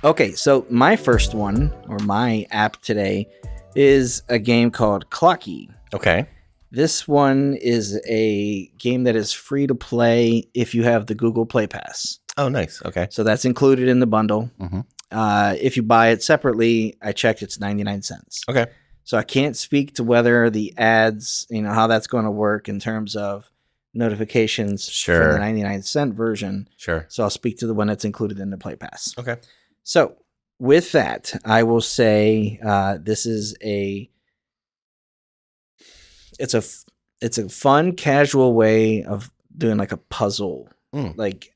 Okay, so my first one, or my app today, is a game called Klocki. Okay. This one is a game that is free to play if you have the Google Play Pass. Oh, nice. Okay. So that's included in the bundle. Mm-hmm. If you buy it separately, I checked, it's 99 cents. Okay. So I can't speak to whether the ads, how that's going to work in terms of notifications for the 99-cent version. Sure. So I'll speak to the one that's included in the Play Pass. Okay. So with that, I will say this is it's a fun, casual way of doing like a puzzle. Like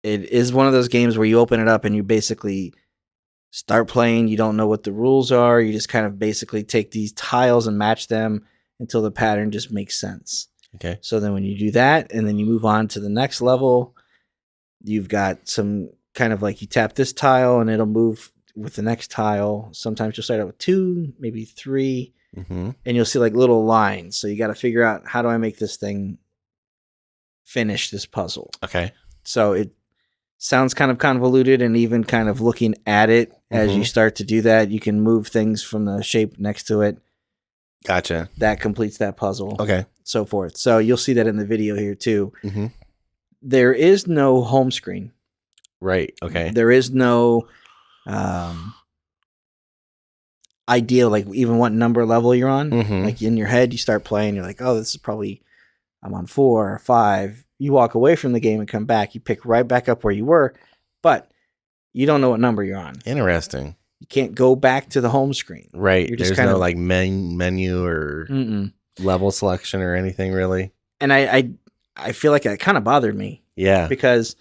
it is one of those games where you open it up and you basically start playing. You don't know what the rules are. You just kind of basically take these tiles and match them until the pattern just makes sense. Okay. So then when you do that and then you move on to the next level, you've got some kind of like you tap this tile and it'll move with the next tile. Sometimes you'll start out with 2, maybe 3, and you'll see like little lines. So you got to figure out, how do I make this thing finish this puzzle? Okay. So it sounds kind of convoluted, and even kind of looking at it as you start to do that, you can move things from the shape next to it. Gotcha. That completes that puzzle. Okay. So forth. So you'll see that in the video here too. There is no home screen. Right. Okay. There is no idea, like even what number level you're on. Like in your head, you start playing, you're like, oh, this is probably, I'm on 4 or 5. You walk away from the game and come back. You pick right back up where you were, but you don't know what number you're on. Interesting. You can't go back to the home screen. Right. You're just There's no like menu or level selection or anything really. And I feel like that kind of bothered me. Yeah. Because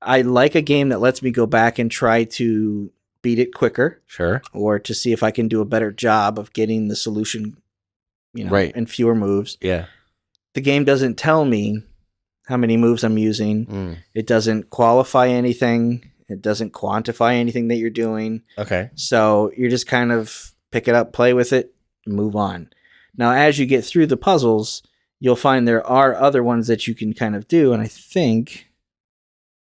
I like a game that lets me go back and try to beat it quicker. Sure. Or to see if I can do a better job of getting the solution, right, in fewer moves. Yeah. The game doesn't tell me how many moves I'm using. It doesn't qualify anything. It doesn't quantify anything that you're doing. Okay. So you're just kind of pick it up, play with it, move on. Now, as you get through the puzzles, you'll find there are other ones that you can kind of do. And I think,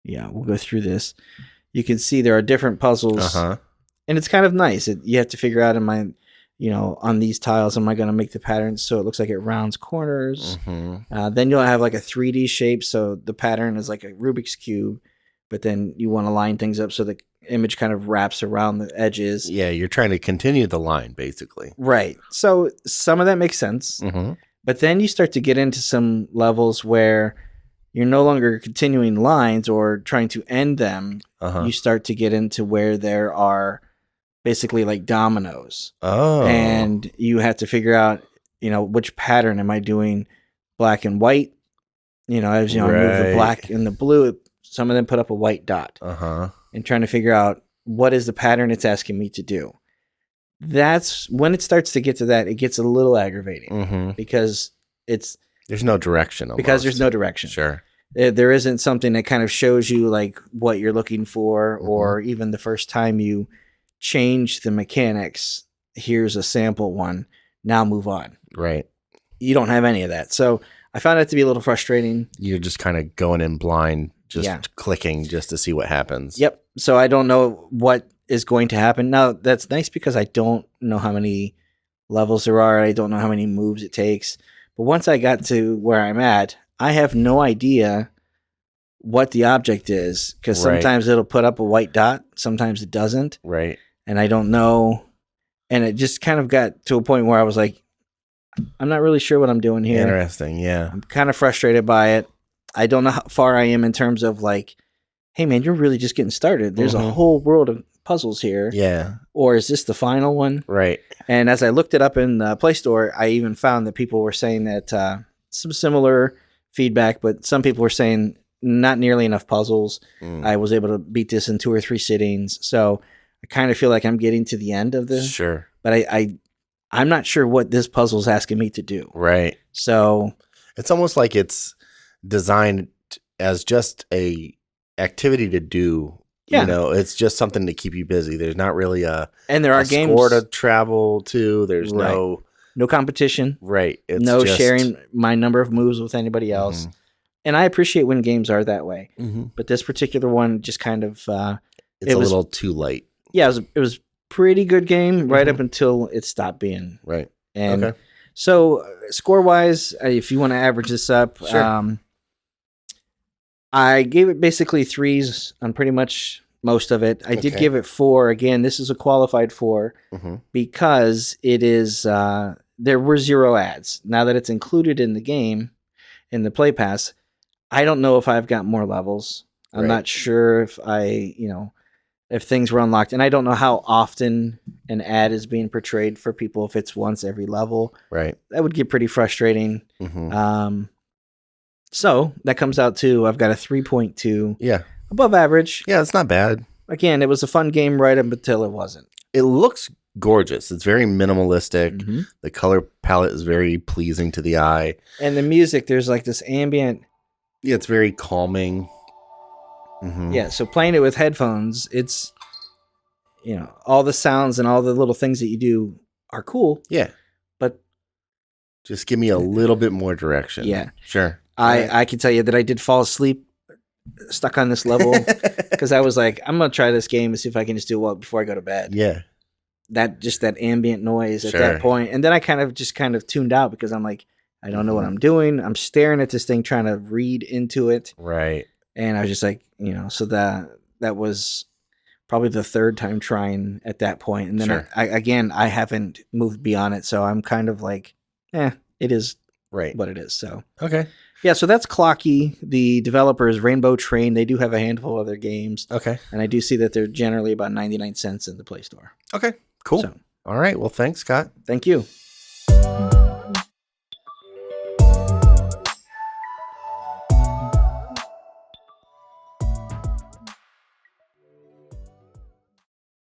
we'll go through this. You can see there are different puzzles. And it's kind of nice. You have to figure out, on these tiles, am I going to make the patterns so it looks like it rounds corners? Then you'll have like a 3D shape. So the pattern is like a Rubik's Cube, but then you want to line things up so the image kind of wraps around the edges. Yeah, you're trying to continue the line, basically. Right. So some of that makes sense. But then you start to get into some levels where you're no longer continuing lines or trying to end them. You start to get into where there are basically like dominoes. And you have to figure out, which pattern am I doing, black and white? As I move the black and the blue, some of them put up a white dot. And trying to figure out what is the pattern it's asking me to do. That's when it starts to get to that, it gets a little aggravating because there's no direction. Almost. Because there's no direction. Sure. There isn't something that kind of shows you like what you're looking for, or even the first time you change the mechanics, here's a sample one, now move on. Right. You don't have any of that. So I found that to be a little frustrating. You're just kind of going in blind, just clicking just to see what happens. Yep. So I don't know what is going to happen. Now, that's nice because I don't know how many levels there are. I don't know how many moves it takes. But once I got to where I'm at, I have no idea what the object is, because sometimes it'll put up a white dot. Sometimes it doesn't. Right. And I don't know. And it just kind of got to a point where I was like, I'm not really sure what I'm doing here. Interesting. Yeah. I'm kind of frustrated by it. I don't know how far I am in terms of like, hey man, you're really just getting started. There's a whole world of puzzles here. Yeah. Or is this the final one? Right. And as I looked it up in the Play Store, I even found that people were saying that some similar feedback, but some people were saying not nearly enough puzzles. I was able to beat this in 2 or 3 sittings. So I kind of feel like I'm getting to the end of this. Sure. But I'm not sure what this puzzle is asking me to do. Right. So it's almost like it's designed as just a activity to do. Yeah. It's just something to keep you busy. There's not really a games score to travel to. There's no competition. Right. It's no just sharing my number of moves with anybody else. And I appreciate when games are that way. But this particular one just kind of it's a little too light. Yeah, it was pretty good game right up until it stopped being. Right. And so score wise, if you want to average this up, sure. I gave it basically 3s on pretty much most of it. I did give it 4. Again, this is a qualified 4 because it is, there were 0 ads. Now that it's included in the game, in the Play Pass, I don't know if I've got more levels. I'm not sure if if things were unlocked. And I don't know how often an ad is being portrayed for people, if it's once every level. Right. That would get pretty frustrating. So that comes out to, I've got a 3.2. Yeah. Above average. Yeah, it's not bad. Again, it was a fun game right up until it wasn't. It looks gorgeous. It's very minimalistic. The color palette is very pleasing to the eye. And the music, there's like this ambient. Yeah, it's very calming. Yeah, so playing it with headphones, it's, all the sounds and all the little things that you do are cool. Yeah. But just give me a little bit more direction. Yeah. Sure. I can tell you that I did fall asleep stuck on this level because I was like, I'm going to try this game and see if I can just do well before I go to bed. Yeah. That ambient noise at that point. And then I kind of tuned out because I'm like, I don't know what I'm doing. I'm staring at this thing, trying to read into it. Right. And I was just like, so that was probably the 3rd time trying at that point. And then I haven't moved beyond it. So I'm kind of like, it is what it is. So, okay. Yeah. So that's Klocki. The developer is Rainbow Train. They do have a handful of other games. Okay. And I do see that they're generally about 99 cents in the Play Store. Okay. Cool. So, all right. Well, thanks, Scott. Thank you.